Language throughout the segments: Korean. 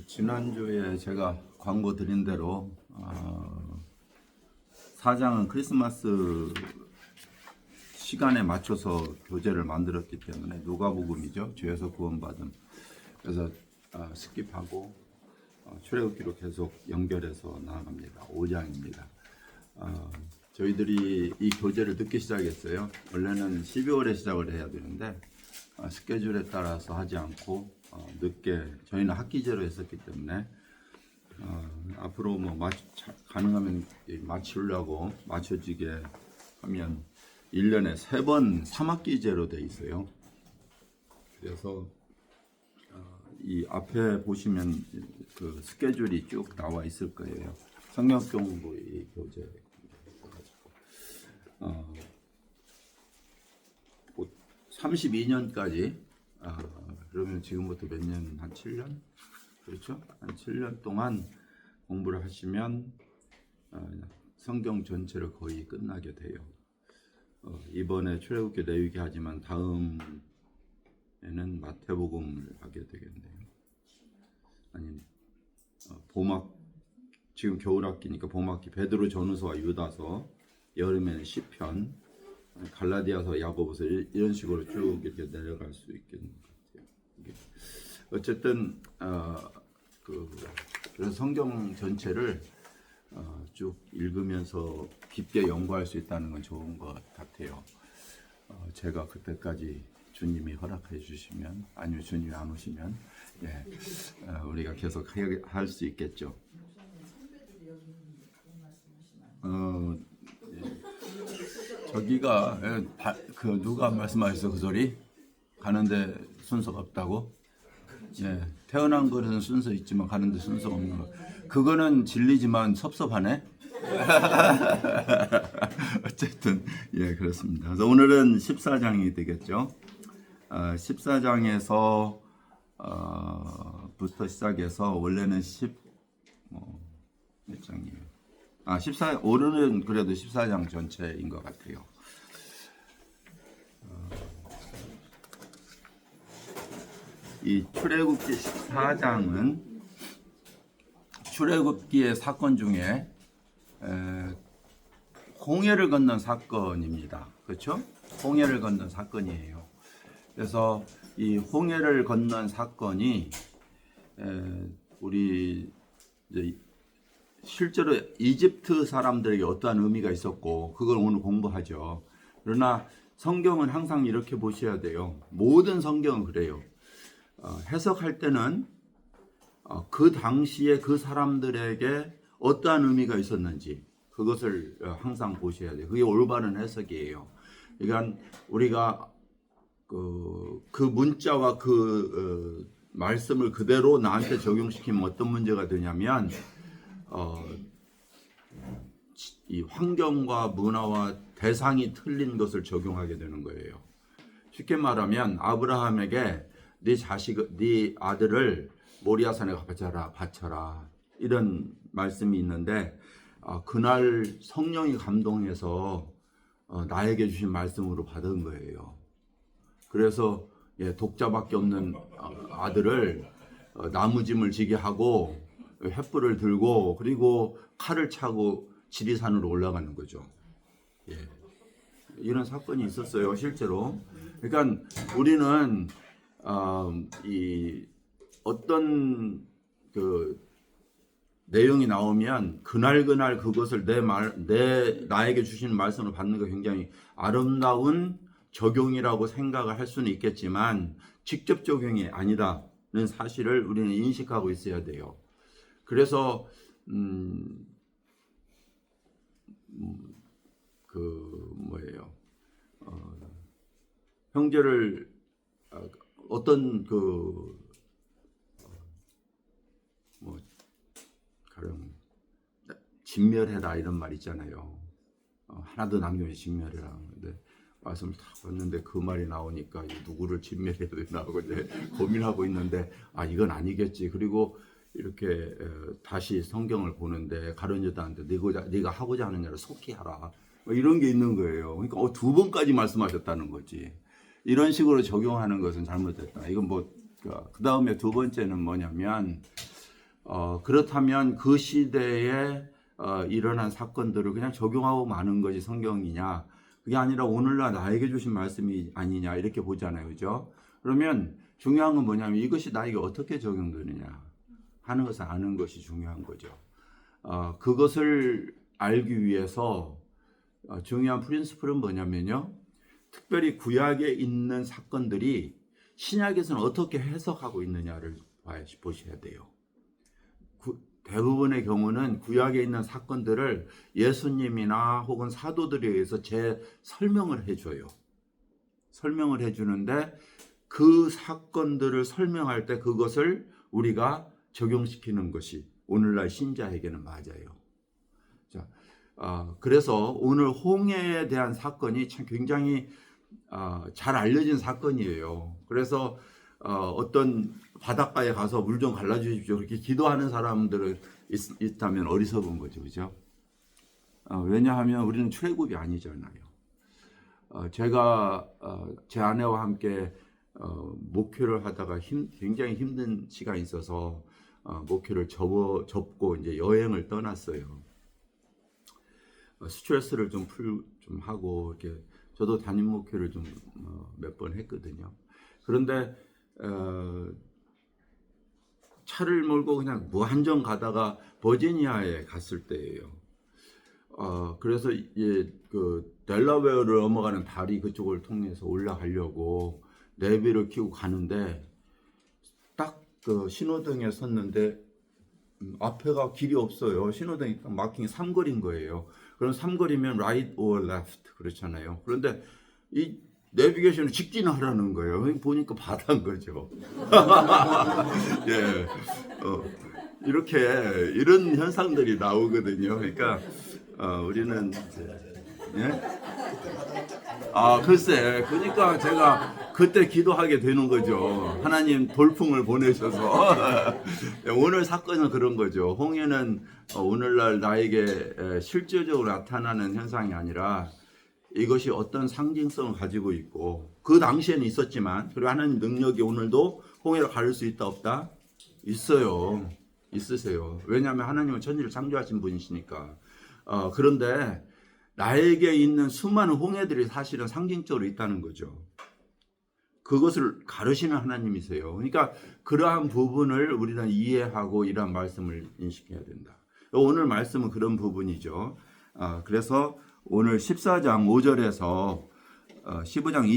지난주에 제가 광고 드린 대로 사장은 크리스마스 시간에 맞춰서 교재를 만들었기 때문에 누가복음이죠. 죄에서 구원받음. 그래서 스킵하고 출애굽기로 계속 연결해서 나아갑니다. 5장입니다. 저희들이 이 교재를 늦게 시작했어요. 원래는 12월에 시작을 해야 되는데 스케줄에 따라서 하지 않고 늦게 저희는 학기제로 했었기 때문에 앞으로 가능하면 맞추려고 맞춰지게 하면 1년에 3번 3학기제로 돼 있어요. 그래서 이 앞에 보시면 그 스케줄이 쭉 나와 있을 거예요. 성역 공부 이 교재 32년까지 그러면 지금부터 몇 년? 한 7년? 그렇죠? 한 7년 동안 공부를 하시면 성경 전체를 거의 끝나게 돼요. 이번에 출애굽기 레위기 하지만 다음에는 마태복음을 하게 되겠네요. 아니 지금 겨울학기니까 봄학기 베드로 전후서와 유다서, 여름에는 시편, 갈라디아서, 야고보서 이런 식으로 쭉 이렇게 내려갈 수 있겠는 것 같아요. 어쨌든 그래서 성경 전체를 쭉 읽으면서 깊게 연구할 수 있다는 건 좋은 것 같아요. 제가 그때까지 주님이 허락해 주시면, 아니면 주님이 안 오시면 우리가 계속 할 수 있겠죠. 저기가 누가 말씀하셨어? 그 소리? 가는데 순서가 없다고? 태어난 것은 순서 있지만 가는데 순서가 없는 거. 그거는 진리지만 섭섭하네. 어쨌든 그렇습니다. 그래서 오늘은 14장이 되겠죠. 14장에서 부터 시작해서 원래는 몇 장이에요? 오늘은 그래도 14장 전체인 것 같아요. 이 출애굽기 14장은 출애굽기의 사건 중에 홍해를 건넌 사건입니다. 그렇죠? 홍해를 건넌 사건이에요. 그래서 이 홍해를 건넌 사건이 우리 이제 실제로 이집트 사람들에게 어떠한 의미가 있었고 그걸 오늘 공부하죠. 그러나 성경은 항상 이렇게 보셔야 돼요. 모든 성경은 그래요. 해석할 때는 그 당시에 그 사람들에게 어떠한 의미가 있었는지 그것을 항상 보셔야 돼요. 그게 올바른 해석이에요. 그러니까 우리가 그 문자와 그 말씀을 그대로 나한테 적용시키면 어떤 문제가 되냐면 이 환경과 문화와 대상이 틀린 것을 적용하게 되는 거예요. 쉽게 말하면 아브라함에게 네 아들을 모리아산에 바쳐라 이런 말씀이 있는데 그날 성령이 감동해서 나에게 주신 말씀으로 받은 거예요. 그래서 독자밖에 없는 아들을 나무짐을 지게 하고 횃불을 들고 그리고 칼을 차고 지리산으로 올라가는 거죠. 이런 사건이 있었어요, 실제로. 그러니까 우리는 이 어떤 그 내용이 나오면 그날 그것을 나에게 주신 말씀을 받는 거 굉장히 아름다운 적용이라고 생각을 할 수는 있겠지만 직접 적용이 아니다는 사실을 우리는 인식하고 있어야 돼요. 그래서 형제를 어떤 가령 진멸해라 이런 말 있잖아요. 하나도 남김없이 진멸해라. 근데 말씀을 다 봤는데 그 말이 나오니까 누구를 진멸해야 되나 하고 이제 고민하고 있는데 이건 아니겠지. 그리고 이렇게 다시 성경을 보는데 가룟 유다한테 네가 하고자 하는 일을 속히 하라. 이런 게 있는 거예요. 그러니까 2번까지 말씀하셨다는 거지. 이런 식으로 적용하는 것은 잘못됐다. 이건 그 다음에 두 번째는 뭐냐면 그렇다면 그 시대에 일어난 사건들을 그냥 적용하고 마는 것이 성경이냐? 그게 아니라 오늘날 나에게 주신 말씀이 아니냐 이렇게 보잖아요, 그죠? 그러면 중요한 건 뭐냐면 이것이 나에게 어떻게 적용되느냐 하는 것을 아는 것이 중요한 거죠. 그것을 알기 위해서 중요한 프린시플은 뭐냐면요, 특별히 구약에 있는 사건들이 신약에서는 어떻게 해석하고 있느냐를 보셔야 돼요. 대부분의 경우는 구약에 있는 사건들을 예수님이나 혹은 사도들에 의해서 설명을 해줘요. 설명을 해주는데 그 사건들을 설명할 때 그것을 우리가 적용시키는 것이 오늘날 신자에게는 맞아요. 자, 그래서 오늘 홍해에 대한 사건이 참 굉장히 잘 알려진 사건이에요. 그래서 어떤 바닷가에 가서 물 좀 갈라주십시오 이렇게 기도하는 사람들은 있다면 어리석은 거죠, 그죠? 왜냐하면 우리는 출애굽이 아니잖아요. 제가 제 아내와 함께 목회를 하다가 굉장히 힘든 시간이 있어서 목회를 접고 이제 여행을 떠났어요. 스트레스를 좀 하고 이렇게 저도 담임 목회를 좀 몇 번 했거든요. 그런데 차를 몰고 그냥 무한정 가다가 버지니아에 갔을 때예요. 그래서 그 델라웨어를 넘어가는 다리 그쪽을 통해서 올라가려고 내비를 켜고 가는데 딱 그 신호등에 섰는데 앞에가 길이 없어요. 신호등이 딱 마킹이 삼거리인 거예요. 그럼 삼거리면 right or left 그렇잖아요. 그런데 이 내비게이션을 직진하라는 거예요. 보니까 바다인 거죠. 예, 이렇게 이런 현상들이 나오거든요. 그러니까 우리는 예? 글쎄, 그러니까 제가 그때 기도하게 되는 거죠. 하나님 돌풍을 보내셔서 오늘 사건은 그런 거죠. 홍해는 오늘날 나에게 실질적으로 나타나는 현상이 아니라 이것이 어떤 상징성을 가지고 있고 그 당시에는 있었지만 그리고 하나님 능력이 오늘도 홍해를 가를 수 있다 없다? 있어요. 있으세요. 왜냐하면 하나님은 천지를 창조하신 분이시니까. 그런데 나에게 있는 수많은 홍해들이 사실은 상징적으로 있다는 거죠. 그것을 가르시는 하나님이세요. 그러니까 그러한 부분을 우리는 이해하고 이러한 말씀을 인식해야 된다. 오늘 말씀은 그런 부분이죠. 그래서 오늘 14장 5절에서 15장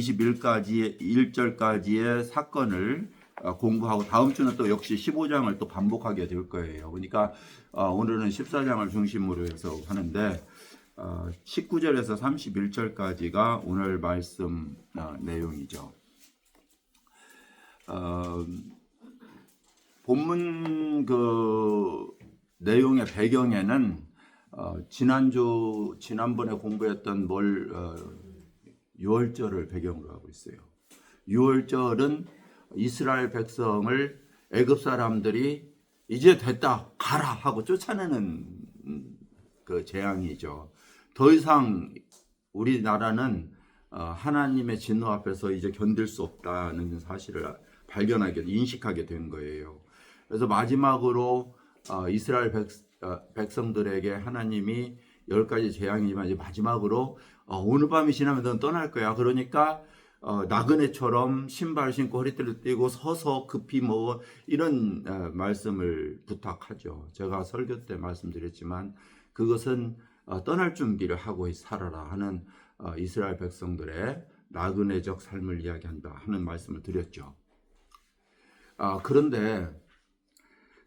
21절까지의 사건을 공부하고 다음 주는 또 역시 15장을 또 반복하게 될 거예요. 그러니까 오늘은 14장을 중심으로 해서 하는데 19절에서 31절까지가 오늘 말씀 내용이죠. 본문 그 내용의 배경에는 지난번에 공부했던 6월절을 배경으로 하고 있어요. 6월절은 이스라엘 백성을 애굽 사람들이 이제 됐다 가라 하고 쫓아내는 그 재앙이죠. 더 이상 우리나라는 하나님의 진노 앞에서 이제 견딜 수 없다는 사실을 인식하게 된 거예요. 그래서 마지막으로 이스라엘 백성들에게 하나님이 10가지 재앙이지만 이제 마지막으로 오늘 밤이 지나면 넌 떠날 거야. 그러니까 나그네처럼 신발 신고 허리띠를 띠고 서서 급히 이런 말씀을 부탁하죠. 제가 설교 때 말씀드렸지만 그것은 떠날 준비를 하고 살아라 하는 이스라엘 백성들의 나그네적 삶을 이야기한다 하는 말씀을 드렸죠. 그런데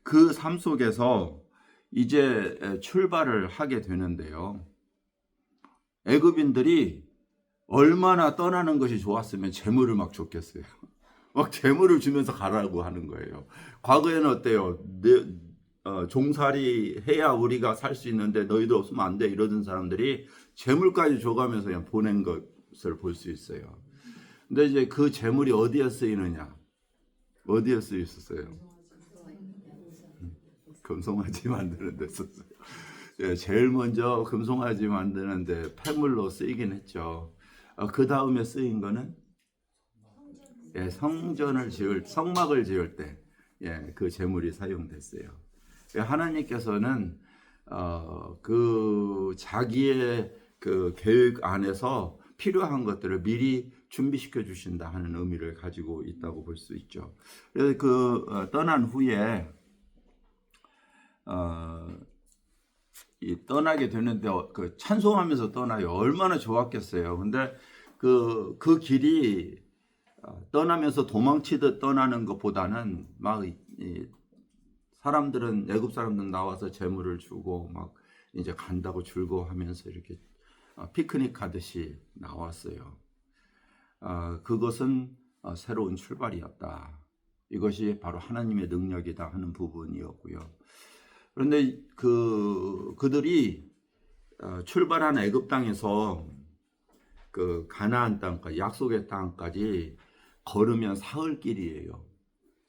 그 삶 속에서 이제 출발을 하게 되는데요. 애굽인들이 얼마나 떠나는 것이 좋았으면 재물을 막 줬겠어요. 막 재물을 주면서 가라고 하는 거예요. 과거에는 어때요? 종살이 해야 우리가 살 수 있는데 너희들 없으면 안 돼 이러던 사람들이 재물까지 줘가면서 그냥 보낸 것을 볼 수 있어요. 근데 이제 그 재물이 어디에 쓰이느냐? 어디에 쓰였었어요? 금송아지 만드는 데 썼어요. 예, 제일 먼저 금송아지 만드는 데 폐물로 쓰이긴 했죠. 그 다음에 쓰인 거는 성막을 지을 때 그 재물이 사용됐어요. 하나님께서는 그 자기의 그 계획 안에서 필요한 것들을 미리 준비시켜 주신다 하는 의미를 가지고 있다고 볼 수 있죠. 그래서 떠난 후에 떠나게 되는데 그 찬송하면서 떠나요. 얼마나 좋았겠어요. 근데 그 길이 떠나면서 도망치듯 떠나는 것보다는 막 사람들은 애굽 사람들 나와서 재물을 주고 막 이제 간다고 즐거워하면서 이렇게 피크닉 하듯이 나왔어요. 그것은 새로운 출발이었다. 이것이 바로 하나님의 능력이다 하는 부분이었고요. 그런데 그들이 출발한 애굽 땅에서 그 가나안 땅까지, 약속의 땅까지 걸으면 사흘길이에요.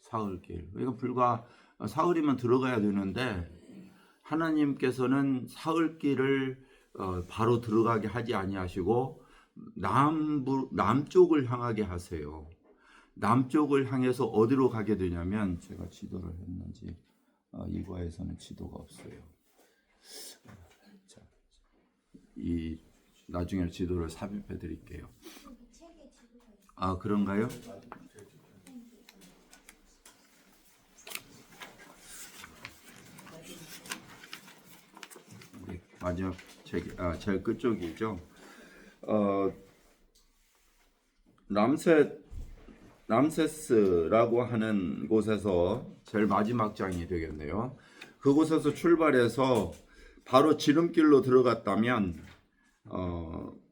사흘길. 그러니까 불과 사흘이면 들어가야 되는데 하나님께서는 사흘길을 바로 들어가게 하지 아니하시고 남쪽을 향하게 하세요. 남쪽을 향해서 어디로 가게 되냐면, 제가 지도를 했는지 일과에서는 지도가 없어요. 자, 나중에 지도를 삽입해 드릴게요. 아, 그런가요? 마지막 제일 끝쪽이죠. 람세스라고 하는 곳에서 제일 마지막 장이 되겠네요. 그곳에서 출발해서 바로 지름길로 들어갔다면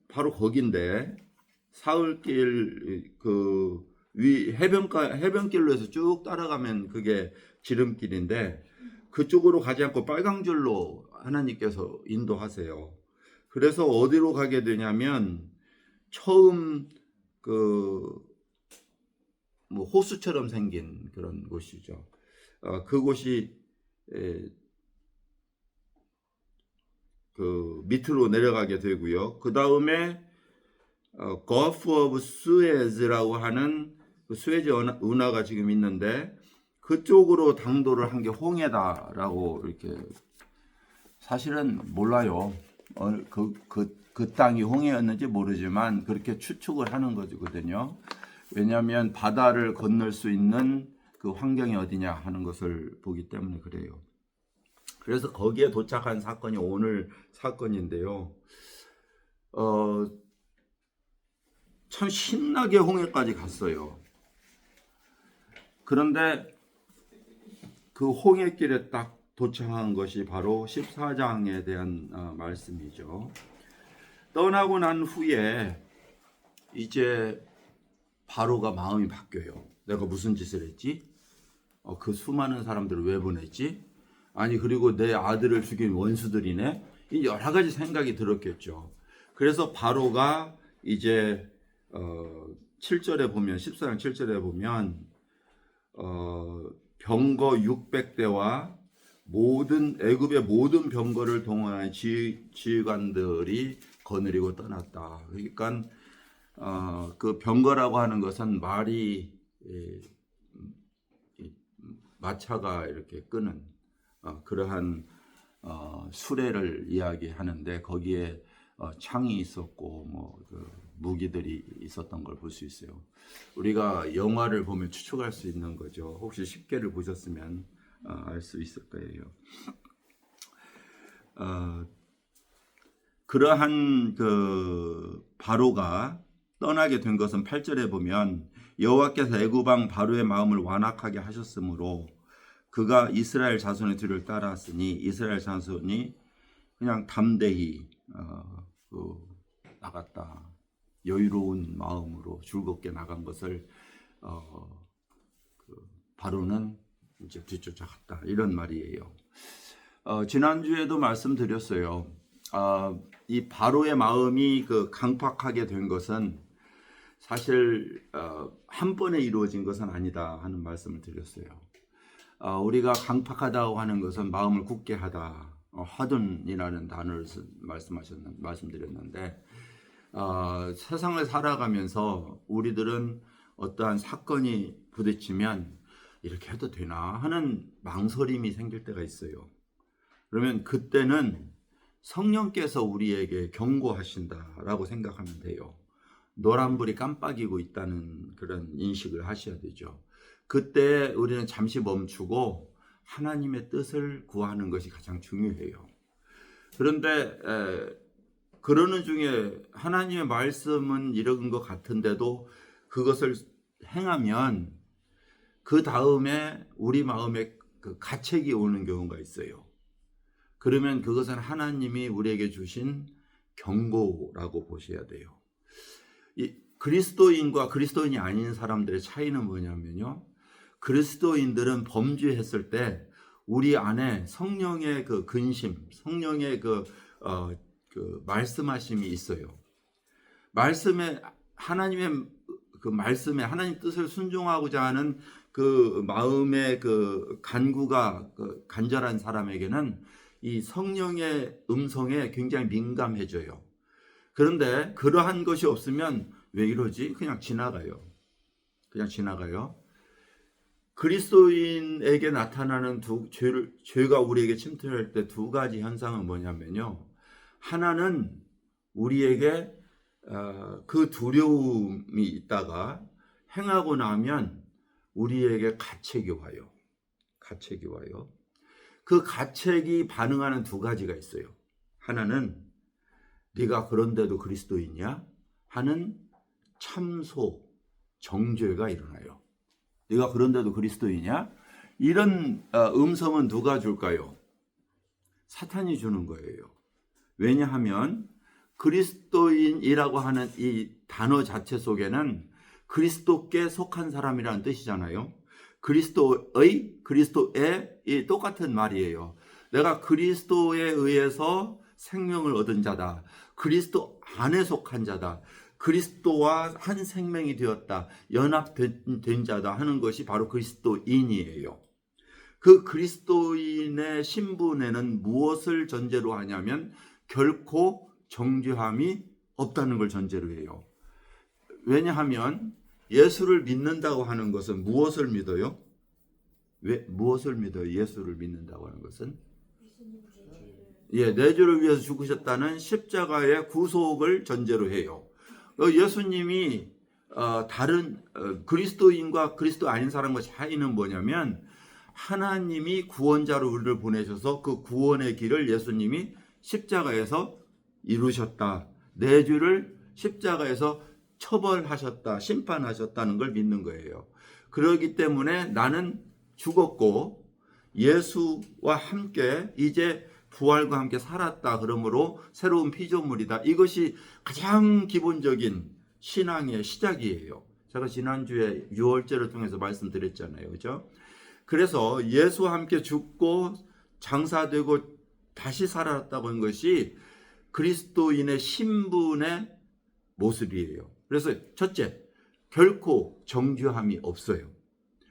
바로 거긴데, 사흘길 해변길로 해서 쭉 따라가면 그게 지름길인데, 그쪽으로 가지 않고 빨간 줄로 하나님께서 인도하세요. 그래서 어디로 가게 되냐면, 처음 호수처럼 생긴 그런 곳이죠. 그곳이 밑으로 내려가게 되고요. 그 다음에 거프 오브 스웨즈라고 하는 그 스웨즈 운하가 지금 있는데, 그쪽으로 당도를 한 게 홍해다라고 이렇게, 사실은 몰라요. 그 땅이 홍해였는지 모르지만 그렇게 추측을 하는 거거든요. 왜냐하면 바다를 건널 수 있는 그 환경이 어디냐 하는 것을 보기 때문에 그래요. 그래서 거기에 도착한 사건이 오늘 사건인데요. 참 신나게 홍해까지 갔어요. 그런데 그 홍해길에 딱 도착한 것이 바로 14장에 대한 말씀이죠. 떠나고 난 후에 이제 바로가 마음이 바뀌어요. 내가 무슨 짓을 했지? 그 수많은 사람들을 왜 보냈지? 아니, 그리고 내 아들을 죽인 원수들이네? 여러 가지 생각이 들었겠죠. 그래서 바로가 이제 7절에 보면, 14장 7절에 보면 병거 600대와 애굽의 모든 병거를 동원한 지휘관들이 거느리고 떠났다. 그러니까 그 병거라고 하는 것은 말이 마차가 이렇게 끄는 그러한 수레를 이야기하는데, 거기에 창이 있었고 무기들이 있었던 걸 볼 수 있어요. 우리가 영화를 보면 추측할 수 있는 거죠. 혹시 10개를 보셨으면 알 수 있을 거예요. 그러한 바로가 떠나게 된 것은 8절에 보면, 여호와께서 애굽 왕 바로의 마음을 완악하게 하셨으므로 그가 이스라엘 자손의 뒤를 따랐으니, 이스라엘 자손이 그냥 담대히 나갔다. 여유로운 마음으로 즐겁게 나간 것을 바로는 이제 뒤쫓아갔다, 이런 말이에요. 지난주에도 말씀드렸어요. 이 바로의 마음이 강팍하게 된 것은 사실 한 번에 이루어진 것은 아니다 하는 말씀을 드렸어요. 우리가 강팍하다고 하는 것은 마음을 굳게 하다, 하둔이라는 단어를 말씀드렸는데, 세상을 살아가면서 우리들은 어떠한 사건이 부딪히면 이렇게 해도 되나 하는 망설임이 생길 때가 있어요. 그러면 그때는 성령께서 우리에게 경고하신다라고 생각하면 돼요. 노란불이 깜빡이고 있다는 그런 인식을 하셔야 되죠. 그때 우리는 잠시 멈추고 하나님의 뜻을 구하는 것이 가장 중요해요. 그런데 그러는 중에 하나님의 말씀은 이런 것 같은데도 그것을 행하면 그 다음에 우리 마음에 그 가책이 오는 경우가 있어요. 그러면 그것은 하나님이 우리에게 주신 경고라고 보셔야 돼요. 이 그리스도인과 그리스도인이 아닌 사람들의 차이는 뭐냐면요. 그리스도인들은 범죄했을 때 우리 안에 성령의 그 근심, 성령의 그 말씀하심이 있어요. 말씀에 하나님의 그 말씀에 하나님 뜻을 순종하고자 하는 그 마음의 그 간구가 그 간절한 사람에게는 이 성령의 음성에 굉장히 민감해져요. 그런데 그러한 것이 없으면 왜 이러지? 그냥 지나가요. 그냥 지나가요. 그리스도인에게 나타나는 죄가 우리에게 침투할 때 두 가지 현상은 뭐냐면요. 하나는 우리에게 그 두려움이 있다가 행하고 나면 우리에게 가책이 와요. 가책이 와요. 그 가책이 반응하는 두 가지가 있어요. 하나는 네가 그런데도 그리스도인이야? 하는 참소, 정죄가 일어나요. 네가 그런데도 그리스도인이야? 이런 음성은 누가 줄까요? 사탄이 주는 거예요. 왜냐하면 그리스도인이라고 하는 이 단어 자체 속에는 그리스도께 속한 사람이라는 뜻이잖아요. 그리스도의, 그리스도의 이 똑같은 말이에요. 내가 그리스도에 의해서 생명을 얻은 자다. 그리스도 안에 속한 자다. 그리스도와 한 생명이 되었다. 연합된 자다 하는 것이 바로 그리스도인이에요. 그 그리스도인의 신분에는 무엇을 전제로 하냐면 결코 정죄함이 없다는 걸 전제로 해요. 왜냐하면 예수를 믿는다고 하는 것은 무엇을 믿어요? 왜 무엇을 믿어요? 예수를 믿는다고 하는 것은 내 죄를 위해서 죽으셨다는 십자가의 구속을 전제로 해요. 예수님이 다른 그리스도인과 그리스도 아닌 사람과 차이는 뭐냐면 하나님이 구원자로 우리를 보내셔서 그 구원의 길을 예수님이 십자가에서 이루셨다. 내 죄를 십자가에서 처벌하셨다. 심판하셨다는 걸 믿는 거예요. 그렇기 때문에 나는 죽었고 예수와 함께 이제 부활과 함께 살았다. 그러므로 새로운 피조물이다. 이것이 가장 기본적인 신앙의 시작이에요. 제가 지난주에 유월절을 통해서 말씀드렸잖아요. 그죠? 그래서 예수와 함께 죽고 장사되고 다시 살았다고 하는 것이 그리스도인의 신분의 모습이에요. 그래서 첫째, 결코 정죄함이 없어요.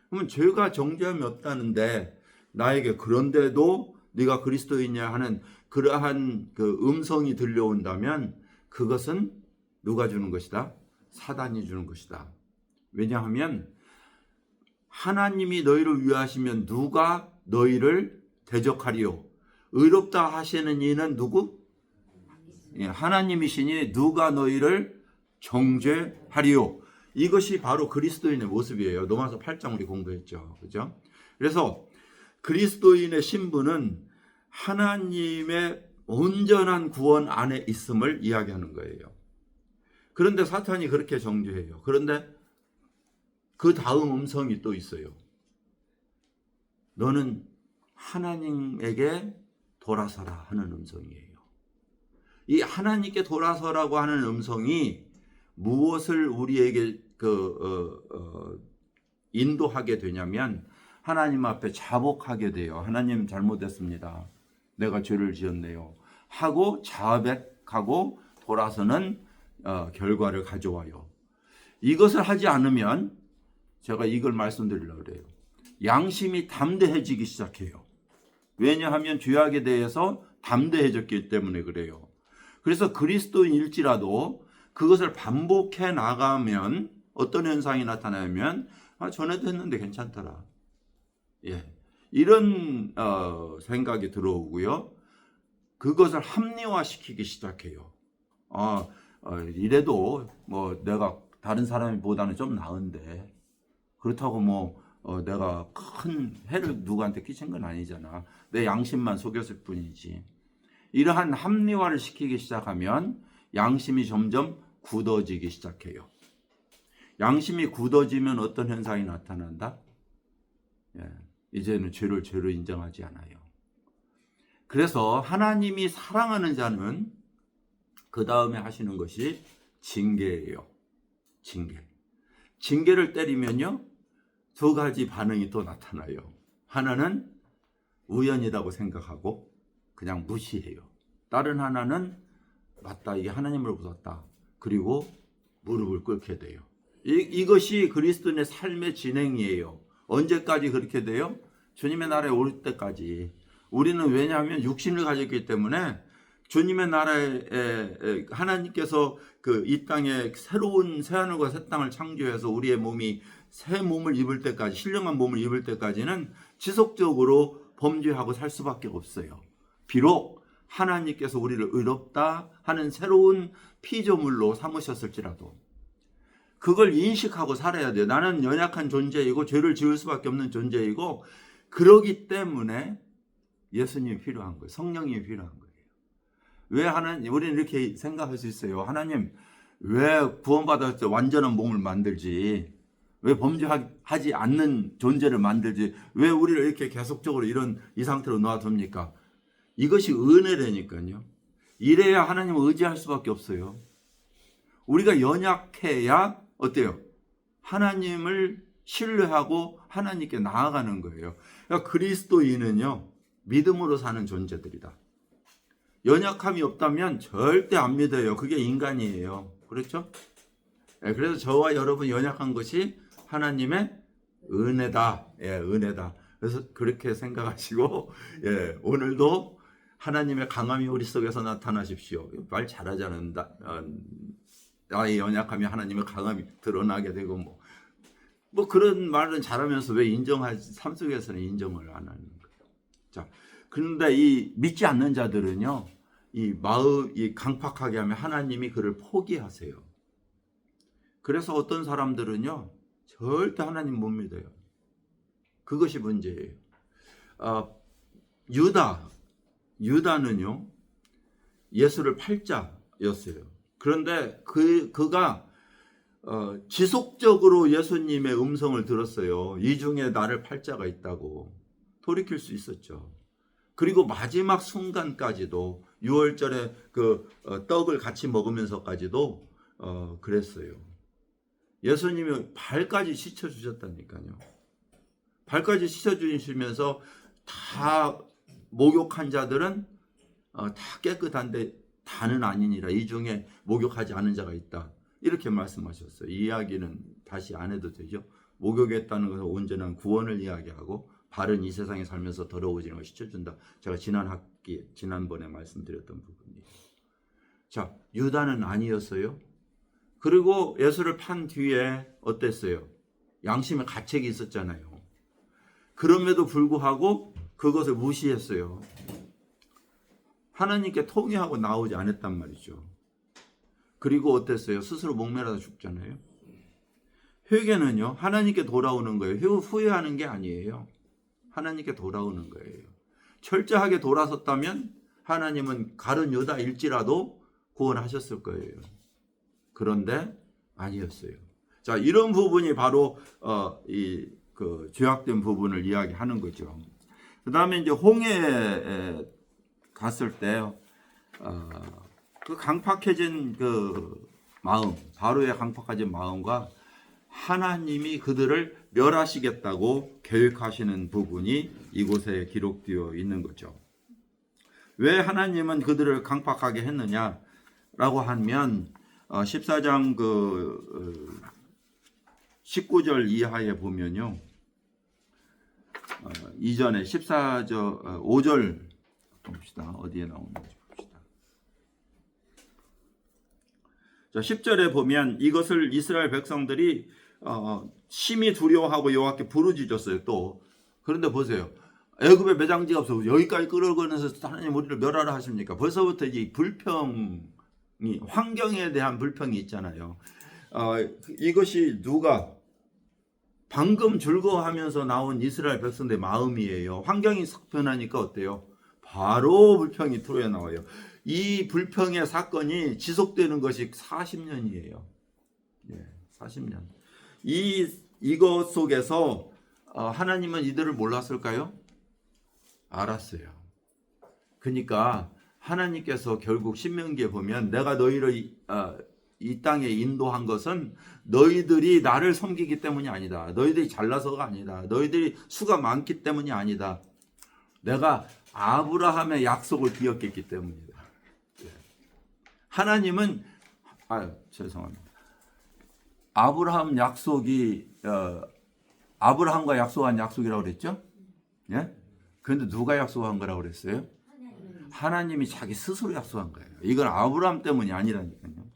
그러면 죄가 정죄함이 없다는데 나에게 그런데도 네가 그리스도이냐 하는 그러한 그 음성이 들려온다면 그것은 누가 주는 것이다? 사단이 주는 것이다. 왜냐하면 하나님이 너희를 위하시면 누가 너희를 대적하리요? 의롭다 하시는 이는 누구? 하나님이시니 누가 너희를 정죄하리요? 이것이 바로 그리스도인의 모습이에요. 로마서 8장 우리 공부했죠. 그죠? 그래서 그리스도인의 신분은 하나님의 온전한 구원 안에 있음을 이야기하는 거예요. 그런데 사탄이 그렇게 정죄해요. 그런데 그 다음 음성이 또 있어요. 너는 하나님에게 돌아서라 하는 음성이에요. 이 하나님께 돌아서라고 하는 음성이 무엇을 우리에게 인도하게 되냐면 하나님 앞에 자복하게 돼요. 하나님 잘못했습니다. 내가 죄를 지었네요. 하고 자백하고 돌아서는 결과를 가져와요. 이것을 하지 않으면 제가 이걸 말씀드리려고 그래요. 양심이 담대해지기 시작해요. 왜냐하면 죄악에 대해서 담대해졌기 때문에 그래요. 그래서 그리스도인일지라도 그것을 반복해 나가면 어떤 현상이 나타나면 전에도 했는데 괜찮더라. 예. 이런 생각이 들어오고요. 그것을 합리화시키기 시작해요. 이래도 뭐 내가 다른 사람보다는 좀 나은데 그렇다고 뭐 내가 큰 해를 누구한테 끼친 건 아니잖아. 내 양심만 속였을 뿐이지. 이러한 합리화를 시키기 시작하면 양심이 점점 굳어지기 시작해요. 양심이 굳어지면 어떤 현상이 나타난다? 예, 이제는 죄를 죄로 인정하지 않아요. 그래서 하나님이 사랑하는 자는 그 다음에 하시는 것이 징계예요. 징계. 징계를 때리면요, 두 가지 반응이 또 나타나요. 하나는 우연이라고 생각하고 그냥 무시해요. 다른 하나는 맞다, 이게 하나님으로부터 그리고 무릎을 꿇게 돼요. 이것이 그리스도인의 삶의 진행이에요. 언제까지 그렇게 돼요? 주님의 나라에 오를 때까지. 우리는 왜냐하면 육신을 가졌기 때문에 주님의 나라에 하나님께서 그 이 땅에 새로운 새하늘과 새 땅을 창조해서 우리의 몸이 새 몸을 입을 때까지, 신령한 몸을 입을 때까지는 지속적으로 범죄하고 살 수밖에 없어요. 비록 하나님께서 우리를 의롭다 하는 새로운 피조물로 삼으셨을지라도 그걸 인식하고 살아야 돼요. 나는 연약한 존재이고 죄를 지을 수밖에 없는 존재이고, 그러기 때문에 예수님이 필요한 거예요. 성령이 필요한 거예요. 왜 하나님, 우리는 이렇게 생각할 수 있어요. 하나님, 왜 구원받았을 때 완전한 몸을 만들지? 왜 범죄하지 않는 존재를 만들지? 왜 우리를 이렇게 계속적으로 이 상태로 놔둡니까? 이것이 은혜라니까요. 이래야 하나님을 의지할 수밖에 없어요. 우리가 연약해야 어때요? 하나님을 신뢰하고 하나님께 나아가는 거예요. 그러니까 그리스도인은요, 믿음으로 사는 존재들이다. 연약함이 없다면 절대 안 믿어요. 그게 인간이에요. 그렇죠? 그래서 저와 여러분 연약한 것이 하나님의 은혜다. 은혜다. 그래서 그렇게 생각하시고, 오늘도 하나님의 강함이 우리 속에서 나타나십시오. 말 잘하잖아요. 나의 연약함이 하나님의 강함이 드러나게 되고 뭐 그런 말은 잘하면서 왜 삶 속에서는 인정을 안 하는 거예요. 자, 그런데 이 믿지 않는 자들은요, 이 강팍하게 하면 하나님이 그를 포기하세요. 그래서 어떤 사람들은요, 절대 하나님 못 믿어요. 그것이 문제예요. 유다는요, 예수를 팔자였어요. 그런데 그가 지속적으로 예수님의 음성을 들었어요. 이 중에 나를 팔자가 있다고. 돌이킬 수 있었죠. 그리고 마지막 순간까지도 6월절에 떡을 같이 먹으면서까지도 그랬어요. 예수님이 발까지 씻어주셨다니까요. 발까지 씻어주시면서 다 목욕한 자들은 다 깨끗한데 다는 아니니라. 이 중에 목욕하지 않은 자가 있다. 이렇게 말씀하셨어요. 이 이야기는 다시 안 해도 되죠. 목욕했다는 것은 온전한 구원을 이야기하고 발은 이 세상에 살면서 더러워지는 걸 씻어준다. 제가 지난번에 말씀드렸던 부분이에요. 자, 유다는 아니었어요. 그리고 예수를 판 뒤에 어땠어요? 양심의 가책이 있었잖아요. 그럼에도 불구하고 그것을 무시했어요. 하나님께 통회하고 나오지 않았단 말이죠. 그리고 어땠어요? 스스로 목매라서 죽잖아요. 회개는요, 하나님께 돌아오는 거예요. 후회하는 게 아니에요. 하나님께 돌아오는 거예요. 철저하게 돌아섰다면 하나님은 가룟 유다일지라도 구원하셨을 거예요. 그런데 아니었어요. 자, 이런 부분이 바로 죄악된 부분을 이야기하는 거죠. 그 다음에 이제 홍해에 갔을 때 그 강팍해진 그 마음, 바로의 강팍해진 마음과 하나님이 그들을 멸하시겠다고 계획하시는 부분이 이곳에 기록되어 있는 거죠. 왜 하나님은 그들을 강팍하게 했느냐라고 하면 14장 19절 이하에 보면요. 이전에 5절 봅시다. 어디에 나오는지 봅시다. 자, 10절에 보면 이것을 이스라엘 백성들이 심히 두려워하고 여호와께 부르짖었어요. 또 그런데 보세요. 애굽에 매장지가 없어 여기까지 끌어오면서 하나님 우리를 멸하라 하십니까? 벌써부터 이 불평이 환경에 대한 불평이 있잖아요. 이것이 누가 방금 즐거워하면서 나온 이스라엘 백성들의 마음이에요. 환경이 싹 변하니까 어때요? 바로 불평이 토해 나와요. 이 불평의 사건이 지속되는 것이 40년이에요. 예, 40년. 이것 속에서 하나님은 이들을 몰랐을까요? 알았어요. 그러니까 하나님께서 결국 신명기에 보면 내가 너희를 이 땅에 인도한 것은 너희들이 나를 섬기기 때문이 아니다. 너희들이 잘나서가 아니다. 너희들이 수가 많기 때문이 아니다. 내가 아브라함의 약속을 기억했기 때문이다. 하나님은 죄송합니다. 아브라함 약속이 아브라함과 약속한 약속이라고 그랬죠? 예? 그런데 누가 약속한 거라고 그랬어요? 하나님이 자기 스스로 약속한 거예요. 이건 아브라함 때문이 아니라니까요.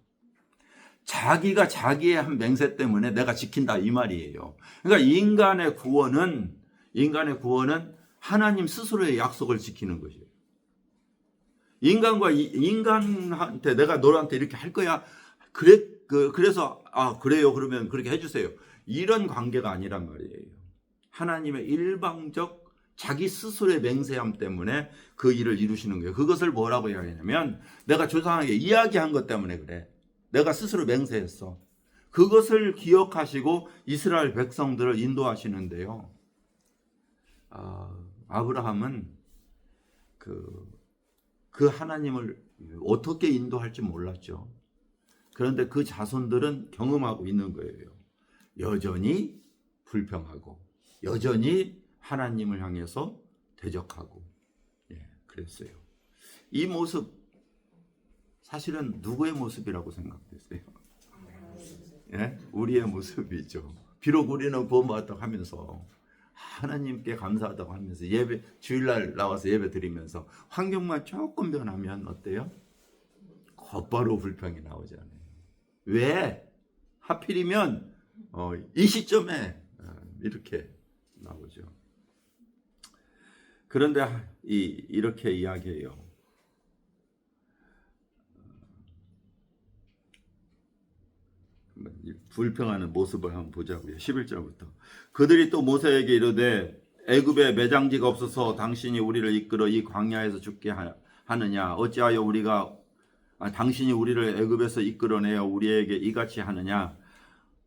자기가 자기의 한 맹세 때문에 내가 지킨다 이 말이에요. 그러니까 인간의 구원은 하나님 스스로의 약속을 지키는 것이에요. 인간한테 내가 너한테 이렇게 할 거야. 그래서 그래요. 그러면 그렇게 해주세요. 이런 관계가 아니란 말이에요. 하나님의 일방적 자기 스스로의 맹세함 때문에 그 일을 이루시는 거예요. 그것을 뭐라고 이야기하냐면 내가 조상에게 이야기한 것 때문에 그래. 내가 스스로 맹세했어. 그것을 기억하시고 이스라엘 백성들을 인도하시는데요. 아브라함은 그 하나님을 어떻게 인도할지 몰랐죠. 그런데 그 자손들은 경험하고 있는 거예요. 여전히 불평하고 여전히 하나님을 향해서 대적하고 그랬어요. 이 모습 사실은 누구의 모습이라고 생각되세요? 예? 우리의 모습이죠. 비록 우리는 구원받았다고 하면서 하나님께 감사하다고 하면서 예배 주일날 나와서 예배 드리면서 환경만 조금 변하면 어때요? 곧바로 불평이 나오잖아요. 왜? 하필이면 이 시점에 이렇게 나오죠. 그런데 이렇게 이야기해요. 불평하는 모습을 한번 보자고요. 11절부터. 그들이 또 모세에게 이르되 애굽에 매장지가 없어서 당신이 우리를 이끌어 이 광야에서 죽게 하느냐? 어찌하여 당신이 우리를 애굽에서 이끌어내어 우리에게 이같이 하느냐?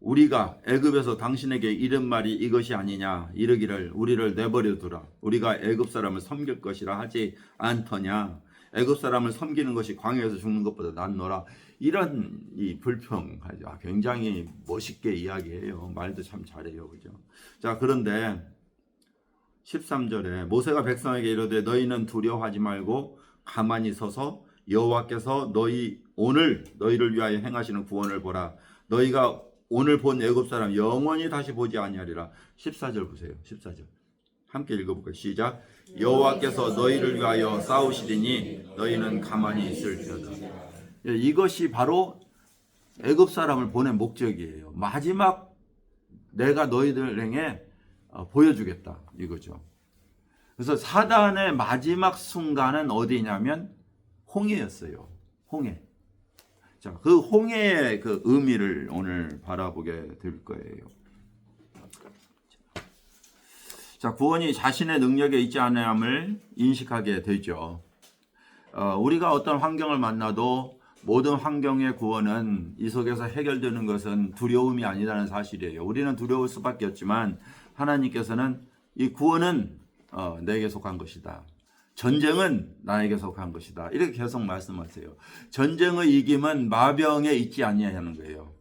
우리가 애굽에서 당신에게 이른 말이 이것이 아니냐? 이르기를 우리를 내버려 두라. 우리가 애굽 사람을 섬길 것이라 하지 않더냐? 애굽 사람을 섬기는 것이 광야에서 죽는 것보다 낫노라. 이런 이 불평하죠. 굉장히 멋있게 이야기해요. 말도 참 잘해요. 그죠? 자, 그런데 13절에 모세가 백성에게 이르되 너희는 두려워하지 말고 가만히 서서 여호와께서 오늘 너희를 위하여 행하시는 구원을 보라. 너희가 오늘 본 애굽 사람 영원히 다시 보지 아니하리라. 14절 보세요. 14절. 함께 읽어볼까요? 시작. 여호와께서 너희를 위하여 싸우시리니 너희는 가만히 있을지어다. 이것이 바로 애굽 사람을 보낸 목적이에요. 마지막 내가 너희들에게 보여주겠다 이거죠. 그래서 사단의 마지막 순간은 어디냐면 홍해였어요. 홍해. 자, 그 홍해의 그 의미를 오늘 바라보게 될 거예요. 자, 구원이 자신의 능력에 있지 않음을 인식하게 되죠. 우리가 어떤 환경을 만나도 모든 환경의 구원은 이 속에서 해결되는 것은 두려움이 아니라는 사실이에요. 우리는 두려울 수밖에 없지만 하나님께서는 이 구원은 내게 속한 것이다. 전쟁은 나에게 속한 것이다. 이렇게 계속 말씀하세요. 전쟁의 이김은 마병에 있지 아니하는 거예요.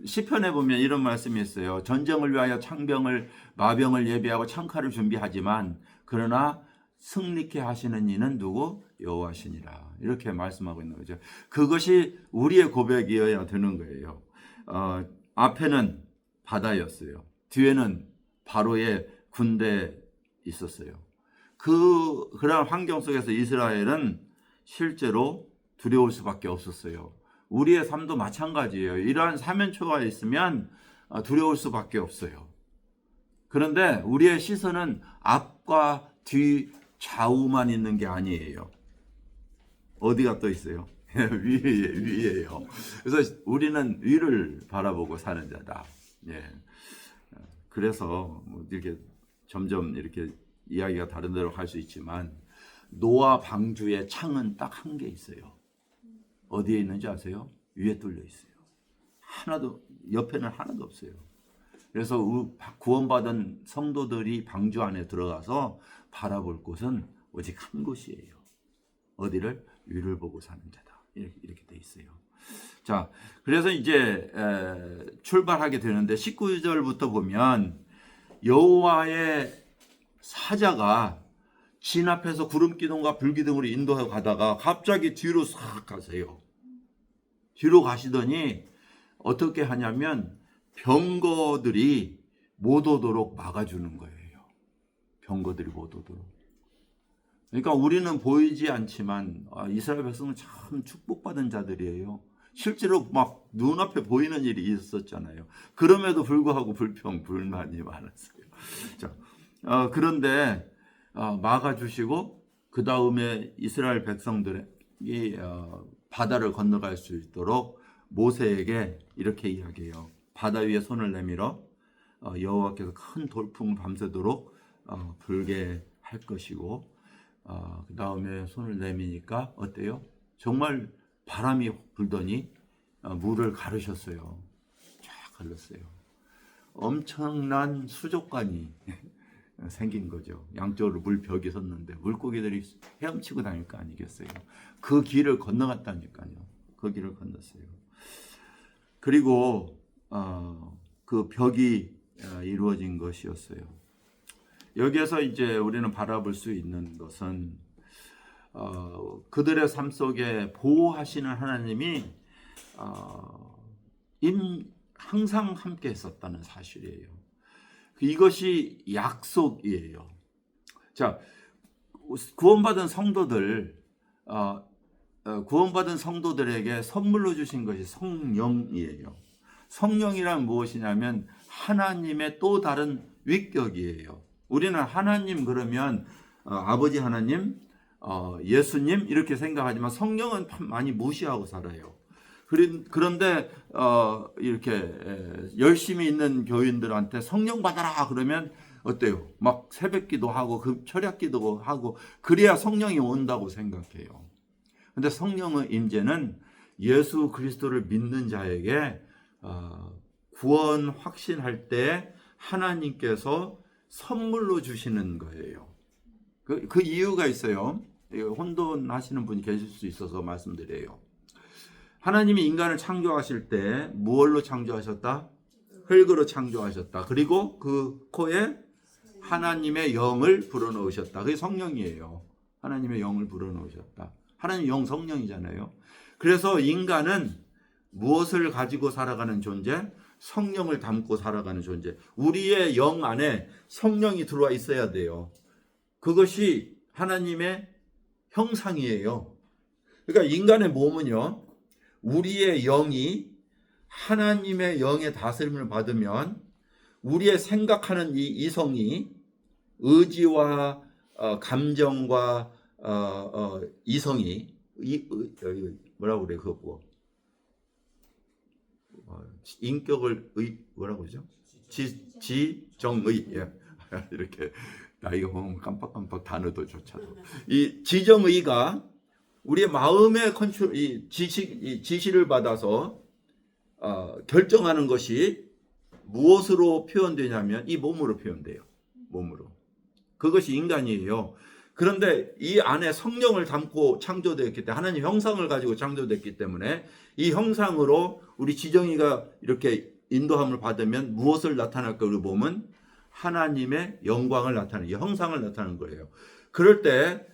시편에 보면 이런 말씀이 있어요. 전쟁을 위하여 창병을 마병을 예비하고 창칼을 준비하지만 그러나 승리케 하시는 이는 누구? 여호와시니라. 이렇게 말씀하고 있는 거죠. 그것이 우리의 고백이어야 되는 거예요. 앞에는 바다였어요. 뒤에는 바로의 군대 있었어요. 그런 환경 속에서 이스라엘은 실제로 두려울 수밖에 없었어요. 우리의 삶도 마찬가지예요. 이러한 사면초가 있으면 두려울 수밖에 없어요. 그런데 우리의 시선은 앞과 뒤 좌우만 있는 게 아니에요. 어디가 또 있어요? 위에요. 그래서 우리는 위를 바라보고 사는 자다. 예. 그래서 뭐 이렇게 점점 이렇게 이야기가 다른 데로 갈 수 있지만 노아 방주의 창은 딱 한 개 있어요. 어디에 있는지 아세요? 위에 뚫려 있어요. 하나도 옆에는 하나도 없어요. 그래서 구원받은 성도들이 방주 안에 들어가서 바라볼 곳은 오직 한 곳이에요. 어디를? 위를 보고 사는 자다. 이렇게 돼 있어요. 자, 그래서 이제 출발하게 되는데 19절부터 보면 여호와의 사자가 진 앞에서 구름 기둥과 불 기둥으로 인도하고 가다가 갑자기 뒤로 싹 가세요. 뒤로 가시더니 어떻게 하냐면 병거들이 못 오도록 막아주는 거예요. 병거들이 못 오도록. 그러니까 우리는 보이지 않지만 이스라엘 백성은 참 축복받은 자들이에요. 실제로 막 눈앞에 보이는 일이 있었잖아요. 그럼에도 불구하고 불만이 많았어요. 자, 그런데 막아주시고 그 다음에 이스라엘 백성들이 바다를 건너갈 수 있도록 모세에게 이렇게 이야기해요. 바다 위에 손을 내밀어 여호와께서 큰 돌풍을 밤새도록 불게 할 것이고 그 다음에 손을 내미니까 어때요? 정말 바람이 불더니 물을 가르셨어요. 쫙 갈랐어요. 엄청난 수족관이 생긴 거죠. 양쪽으로 물벽이 섰는데 물고기들이 헤엄치고 다닐 거 아니겠어요. 그 길을 건너갔다니까요. 그 길을 건넜어요. 그리고 그 벽이 이루어진 것이었어요. 여기에서 이제 우리는 바라볼 수 있는 것은 그들의 삶 속에 보호하시는 하나님이 항상 함께 했었다는 사실이에요. 이것이 약속이에요. 자, 구원받은 성도들에게 선물로 주신 것이 성령이에요. 성령이란 무엇이냐면 하나님의 또 다른 위격이에요. 우리는 하나님 그러면 아버지 하나님, 예수님 이렇게 생각하지만 성령은 많이 무시하고 살아요. 그런데 이렇게 열심히 있는 교인들한테 성령 받아라 그러면 어때요? 막 새벽기도 하고 철야기도 하고 그래야 성령이 온다고 생각해요. 근데 성령의 임재는 예수 그리스도를 믿는 자에게 구원 확신할 때 하나님께서 선물로 주시는 거예요. 그 이유가 있어요. 혼돈하시는 분이 계실 수 있어서 말씀드려요. 하나님이 인간을 창조하실 때 무엇로 창조하셨다? 흙으로 창조하셨다. 그리고 그 코에 하나님의 영을 불어넣으셨다. 그게 성령이에요. 하나님의 영을 불어넣으셨다. 하나님 영 성령이잖아요. 그래서 인간은 무엇을 가지고 살아가는 존재? 성령을 담고 살아가는 존재. 우리의 영 안에 성령이 들어와 있어야 돼요. 그것이 하나님의 형상이에요. 그러니까 인간의 몸은요, 우리의 영이 하나님의 영의 다스림을 받으면 우리의 생각하는 이 이성이 의지와 감정과 이성이 뭐라고 그래 그거 인격을 뭐라고 그러죠? 지정의 이렇게 나이가 보면 깜빡깜빡 단어도 조차도 이 지정의가 우리의 마음의 컨트롤, 이 지시를 받아서 결정하는 것이 무엇으로 표현되냐면 이 몸으로 표현돼요. 몸으로. 그것이 인간이에요. 그런데 이 안에 성령을 담고 창조되었기 때문에 하나님 형상을 가지고 창조됐기 때문에 이 형상으로 우리 지정이가 이렇게 인도함을 받으면 무엇을 나타날까? 우리 몸은 하나님의 영광을 나타내는 형상을 나타내는 거예요. 그럴 때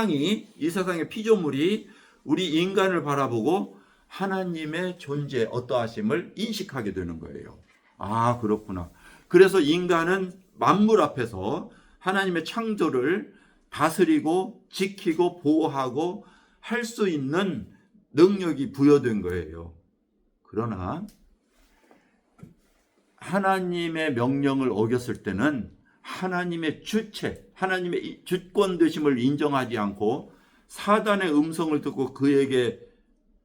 이 세상의 피조물이 우리 인간을 바라보고 하나님의 존재 어떠하심을 인식하게 되는 거예요. 아, 그렇구나. 그래서 인간은 만물 앞에서 하나님의 창조를 다스리고 지키고 보호하고 할 수 있는 능력이 부여된 거예요. 그러나 하나님의 명령을 어겼을 때는 하나님의 주체, 하나님의 주권 되심을 인정하지 않고 사단의 음성을 듣고 그에게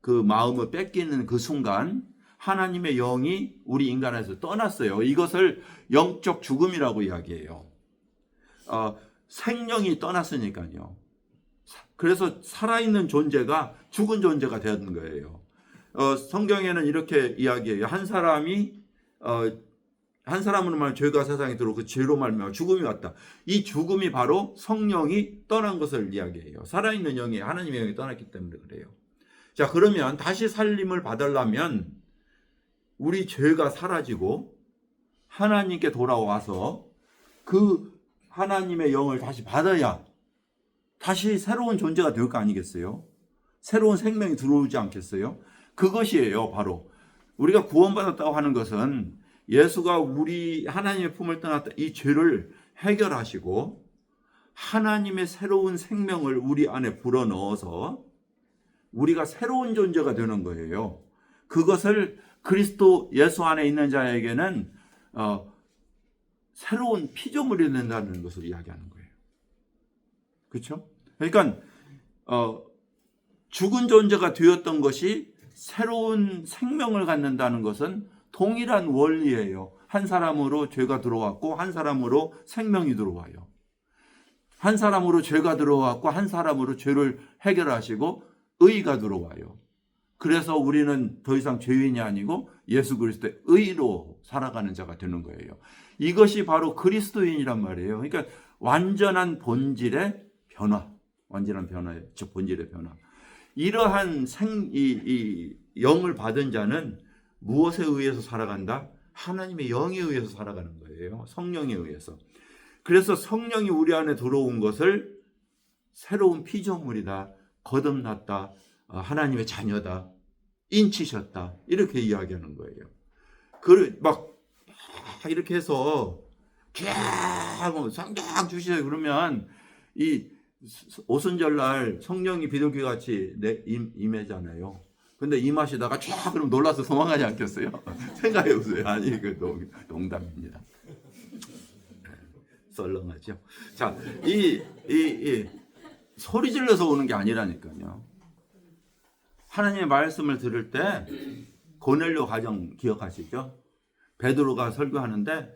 그 마음을 뺏기는 그 순간 하나님의 영이 우리 인간에서 떠났어요. 이것을 영적 죽음이라고 이야기해요. 생명이 떠났으니까요. 그래서 살아있는 존재가 죽은 존재가 되는 거예요. 성경에는 이렇게 이야기해요. 한 사람으로 말하면 죄가 세상에 들어오고 그 죄로 말미암아 죽음이 왔다. 이 죽음이 바로 성령이 떠난 것을 이야기해요. 살아있는 영이 하나님의 영이 떠났기 때문에 그래요. 자, 그러면 다시 살림을 받으려면 우리 죄가 사라지고 하나님께 돌아와서 그 하나님의 영을 다시 받아야 다시 새로운 존재가 될 거 아니겠어요? 새로운 생명이 들어오지 않겠어요? 그것이에요. 바로 우리가 구원받았다고 하는 것은 예수가 우리 하나님의 품을 떠났다 이 죄를 해결하시고 하나님의 새로운 생명을 우리 안에 불어넣어서 우리가 새로운 존재가 되는 거예요. 그것을 그리스도 예수 안에 있는 자에게는 새로운 피조물이 된다는 것을 이야기하는 거예요. 그렇죠? 그러니까 죽은 존재가 되었던 것이 새로운 생명을 갖는다는 것은 동일한 원리예요. 한 사람으로 죄가 들어왔고 한 사람으로 생명이 들어와요. 한 사람으로 죄가 들어왔고 한 사람으로 죄를 해결하시고 의가 들어와요. 그래서 우리는 더 이상 죄인이 아니고 예수 그리스도의 의로 살아가는 자가 되는 거예요. 이것이 바로 그리스도인이란 말이에요. 그러니까 완전한 본질의 변화, 완전한 변화예요. 즉 본질의 변화. 이러한 이 영을 받은 자는 무엇에 의해서 살아간다? 하나님의 영에 의해서 살아가는 거예요. 성령에 의해서. 그래서 성령이 우리 안에 들어온 것을 새로운 피조물이다, 거듭났다, 하나님의 자녀다, 인치셨다 이렇게 이야기하는 거예요. 막 이렇게 해서 성령 주시세요 그러면 이 오순절날 성령이 비둘기 같이 임하잖아요. 근데 임하시다가 쫙 그럼 놀라서 도망가지 않겠어요? 생각해 보세요. 아니 그 농담입니다. 썰렁하죠. 자, 이 소리 질러서 오는 게 아니라니까요. 하나님의 말씀을 들을 때 고넬료 가정 기억하시죠? 베드로가 설교하는데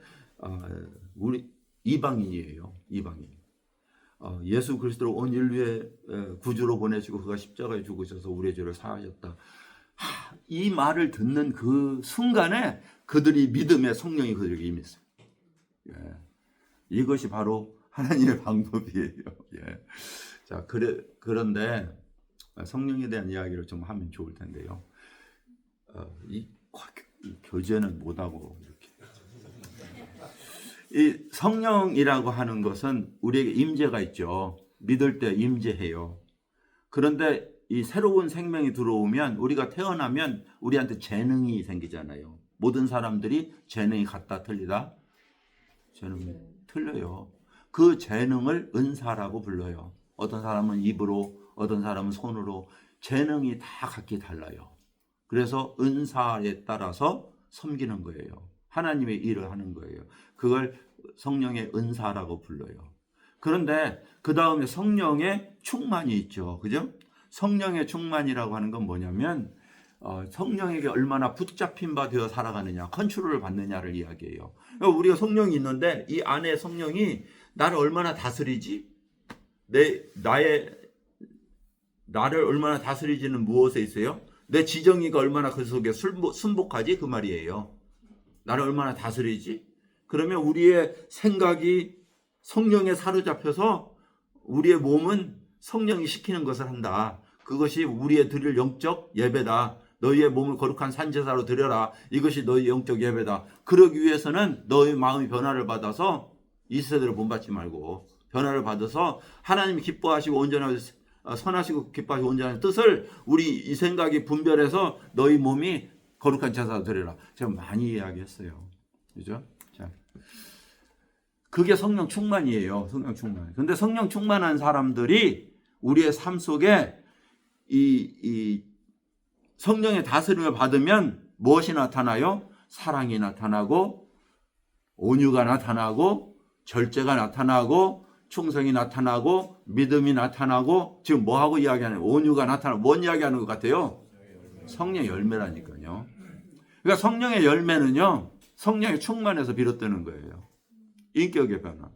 우리 이방인이에요. 이방인. 예수 그리스도를 온 인류의 구주로 보내시고 그가 십자가에 죽으셔서 우리의 죄를 사하셨다. 이 말을 듣는 그 순간에 그들이 믿음의 성령이 그들에게 임했어요. 예. 이것이 바로 하나님의 방법이에요. 예. 자, 그런데 성령에 대한 이야기를 좀 하면 좋을 텐데요. 이 교제는 못하고 이렇게. 이 성령이라고 하는 것은 우리에게 임재가 있죠. 믿을 때 임재해요. 그런데 이 새로운 생명이 들어오면 우리가 태어나면 우리한테 재능이 생기잖아요. 모든 사람들이 재능이 같다 틀리다? 재능이 틀려요. 그 재능을 은사라고 불러요. 어떤 사람은 입으로, 어떤 사람은 손으로 재능이 다 각기 달라요. 그래서 은사에 따라서 섬기는 거예요. 하나님의 일을 하는 거예요. 그걸 성령의 은사라고 불러요. 그런데 그 다음에 성령의 충만이 있죠. 그죠? 성령의 충만이라고 하는 건 뭐냐면 성령에게 얼마나 붙잡힌 바 되어 살아가느냐, 컨트롤을 받느냐를 이야기해요. 그러니까 우리가 성령이 있는데 이 안에 성령이 나를 얼마나 다스리지? 나를 얼마나 다스리지는 무엇에 있어요? 내 지정의가 얼마나 그 속에 순복하지? 그 말이에요. 나를 얼마나 다스리지? 그러면 우리의 생각이 성령에 사로잡혀서 우리의 몸은 성령이 시키는 것을 한다. 그것이 우리의 드릴 영적 예배다. 너희의 몸을 거룩한 산제사로 드려라. 이것이 너희 영적 예배다. 그러기 위해서는 너희 마음이 변화를 받아서 이 세대를 본받지 말고 변화를 받아서 하나님이 기뻐하시고 온전하고 선하시고 기뻐하시고 온전한 뜻을 우리 이 생각이 분별해서 너희 몸이 거룩한 제사로 드려라. 제가 많이 이야기했어요. 그죠? 자, 그게 성령 충만이에요. 성령 충만. 근데 성령 충만한 사람들이 우리의 삶 속에 이 성령의 다스림을 받으면 무엇이 나타나요? 사랑이 나타나고 온유가 나타나고 절제가 나타나고 충성이 나타나고 믿음이 나타나고 지금 뭐하고 이야기하는 온유가 나타나고 뭔 이야기하는 것 같아요? 성령의 열매라니까요. 그러니까 성령의 열매는요, 성령의 충만에서 비롯되는 거예요. 인격의 변화.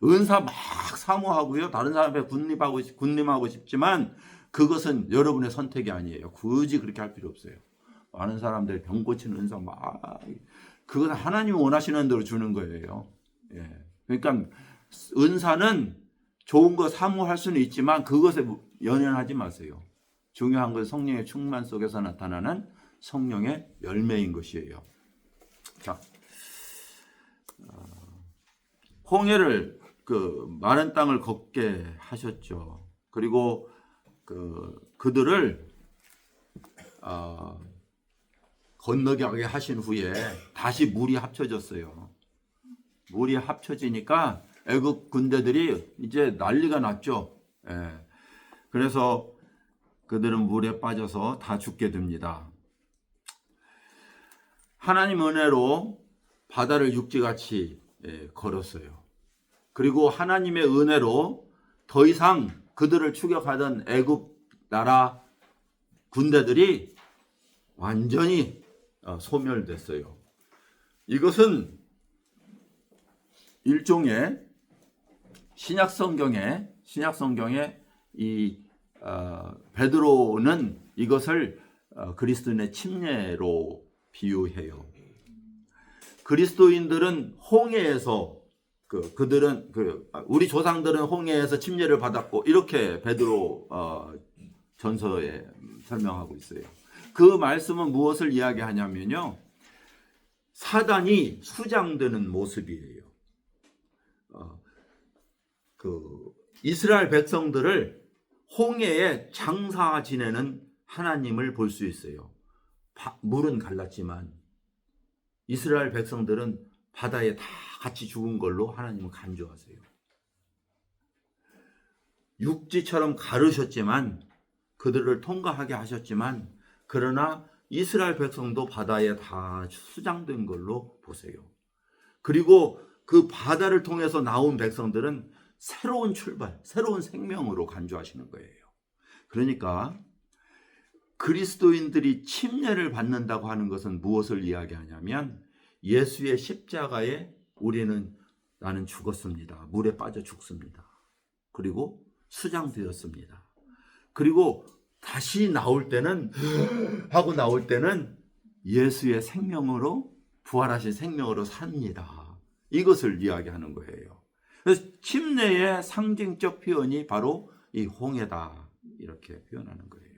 은사 막 사모하고요, 다른 사람에 군림하고 싶지만 그것은 여러분의 선택이 아니에요. 굳이 그렇게 할 필요 없어요. 많은 사람들이 병 고치는 은사 막, 그건 하나님이 원하시는 대로 주는 거예요. 예. 그러니까 은사는 좋은 거 사모할 수는 있지만 그것에 연연하지 마세요. 중요한 것은 성령의 충만 속에서 나타나는 성령의 열매인 것이에요. 자, 홍해를 마른 땅을 걷게 하셨죠. 그리고 그들을 건너게 하신 후에 다시 물이 합쳐졌어요. 물이 합쳐지니까 애국 군대들이 이제 난리가 났죠. 예. 그래서 그들은 물에 빠져서 다 죽게 됩니다. 하나님 은혜로 바다를 육지같이 걸었어요. 그리고 하나님의 은혜로 더 이상 그들을 추격하던 애굽 나라 군대들이 완전히 소멸됐어요. 이것은 일종의 신약 성경에 이 베드로는 이것을 그리스도인의 침례로 비유해요. 그리스도인들은 홍해에서 그들은 우리 조상들은 홍해에서 침례를 받았고 이렇게 베드로 전서에 설명하고 있어요. 그 말씀은 무엇을 이야기하냐면요, 사단이 수장되는 모습이에요. 이스라엘 백성들을 홍해에 장사 지내는 하나님을 볼 수 있어요. 물은 갈랐지만 이스라엘 백성들은 바다에 다 같이 죽은 걸로 하나님은 간주하세요. 육지처럼 가르셨지만 그들을 통과하게 하셨지만 그러나 이스라엘 백성도 바다에 다 수장된 걸로 보세요. 그리고 그 바다를 통해서 나온 백성들은 새로운 출발, 새로운 생명으로 간주하시는 거예요. 그러니까 그리스도인들이 침례를 받는다고 하는 것은 무엇을 이야기하냐면 예수의 십자가에 나는 죽었습니다. 물에 빠져 죽습니다. 그리고 수장되었습니다. 그리고 다시 나올 때는 예수의 생명으로 부활하신 생명으로 삽니다. 이것을 이야기하는 거예요. 그래서 침례의 상징적 표현이 바로 이 홍해다 이렇게 표현하는 거예요.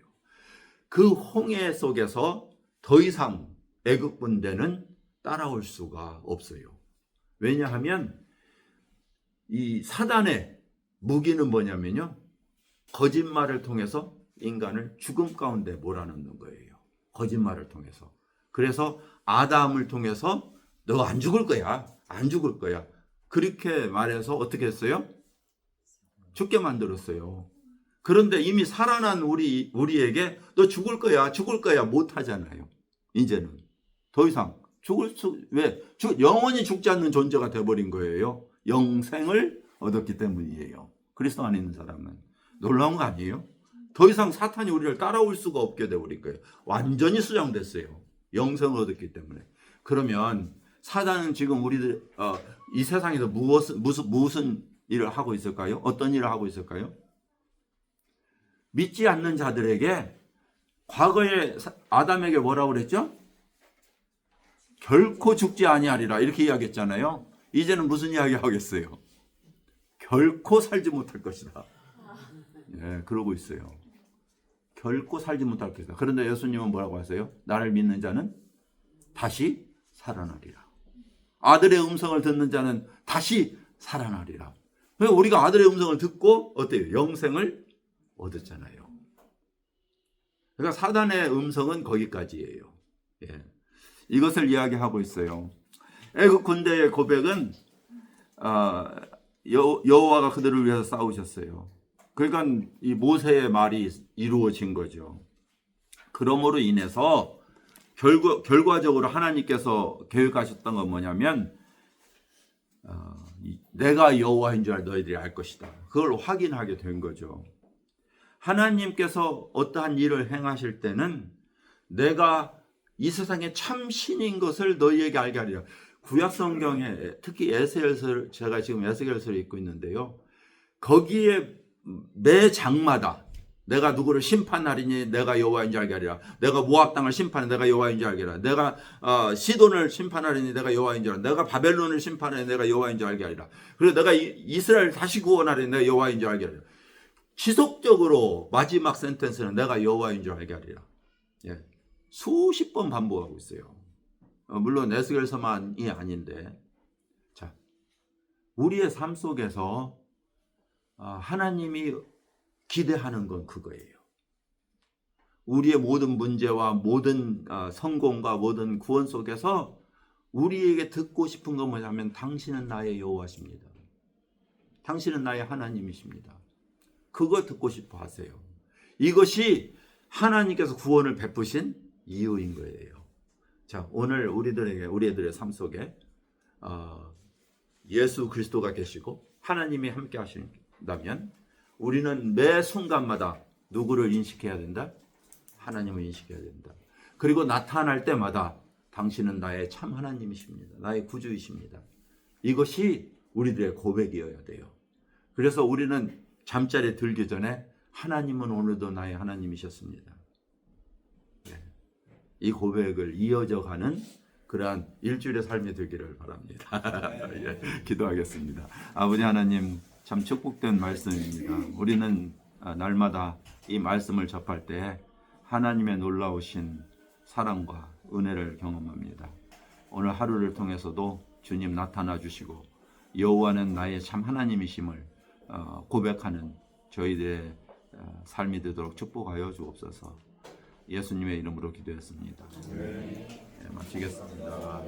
그 홍해 속에서 더 이상 애굽 군대는 따라올 수가 없어요. 왜냐하면 이 사단의 무기는 뭐냐면요, 거짓말을 통해서 인간을 죽음 가운데 몰아넣는 거예요. 거짓말을 통해서. 그래서 아담을 통해서 너 안 죽을 거야. 안 죽을 거야. 그렇게 말해서 어떻게 했어요? 죽게 만들었어요. 그런데 이미 살아난 우리에게 너 죽을 거야 못 하잖아요. 이제는 더 이상 영원히 죽지 않는 존재가 되어버린 거예요. 영생을 얻었기 때문이에요. 그리스도 안에 있는 사람은. 놀라운 거 아니에요? 더 이상 사탄이 우리를 따라올 수가 없게 되어버린 거예요. 완전히 수장됐어요. 영생을 얻었기 때문에. 그러면 사단은 지금 우리들 이 세상에서 무슨 일을 하고 있을까요? 어떤 일을 하고 있을까요? 믿지 않는 자들에게 과거에 아담에게 뭐라고 그랬죠? 결코 죽지 아니하리라 이렇게 이야기했잖아요. 이제는 무슨 이야기 하겠어요? 결코 살지 못할 것이다. 예, 그러고 있어요. 결코 살지 못할 것이다. 그런데 예수님은 뭐라고 하세요? 나를 믿는 자는 다시 살아나리라. 아들의 음성을 듣는 자는 다시 살아나리라. 그러니까 우리가 아들의 음성을 듣고 어때요? 영생을 얻었잖아요. 그러니까 사단의 음성은 거기까지예요. 예. 이것을 이야기하고 있어요. 애굽 군대의 고백은 여호와가 그들을 위해서 싸우셨어요. 그러니까 이 모세의 말이 이루어진 거죠. 그러므로 인해서 결과적으로 하나님께서 계획하셨던 건 뭐냐면 내가 여호와인 줄 너희들이 알 것이다. 그걸 확인하게 된 거죠. 하나님께서 어떠한 일을 행하실 때는 내가 이 세상에 참 신인 것을 너희에게 알게 하리라. 구약 성경에 특히 에스겔서, 제가 지금 에스겔서를 읽고 있는데요. 거기에 매 장마다 내가 누구를 심판하리니 내가 여호와인 줄 알게 하리라. 내가 모압 땅을 심판해 내가 여호와인 줄 알게 하리라. 내가 시돈을 심판하리니 내가 여호와인 줄 알게 하리라. 내가 바벨론을 심판하리니 내가 여호와인 줄 알게 하리라. 그리고 내가 이스라엘을 다시 구원하리니 내가 여호와인 줄 알게 하리라. 지속적으로 마지막 센텐스는 내가 여호와인 줄 알게 하리라. 예. 수십 번 반복하고 있어요. 물론 에스겔서만이 아닌데, 자, 우리의 삶 속에서 하나님이 기대하는 건 그거예요. 우리의 모든 문제와 모든 성공과 모든 구원 속에서 우리에게 듣고 싶은 건 뭐냐면 당신은 나의 여호와십니다. 당신은 나의 하나님이십니다. 그거 듣고 싶어 하세요. 이것이 하나님께서 구원을 베푸신 이유인 거예요. 자, 오늘 우리들의 삶 속에 예수 그리스도가 계시고 하나님이 함께 하신다면 우리는 매 순간마다 누구를 인식해야 된다? 하나님을 인식해야 된다. 그리고 나타날 때마다 당신은 나의 참 하나님이십니다. 나의 구주이십니다. 이것이 우리들의 고백이어야 돼요. 그래서 우리는 잠자리에 들기 전에 하나님은 오늘도 나의 하나님이셨습니다. 네. 이 고백을 이어져가는 그러한 일주일의 삶이 되기를 바랍니다. 예, 기도하겠습니다. 아버지 하나님, 참 축복된 말씀입니다. 우리는 날마다 이 말씀을 접할 때 하나님의 놀라우신 사랑과 은혜를 경험합니다. 오늘 하루를 통해서도 주님 나타나 주시고 여호와는 나의 참 하나님이심을 고백하는 저희들의 삶이 되도록 축복하여 주옵소서. 예수님의 이름으로 기도했습니다. 네, 마치겠습니다.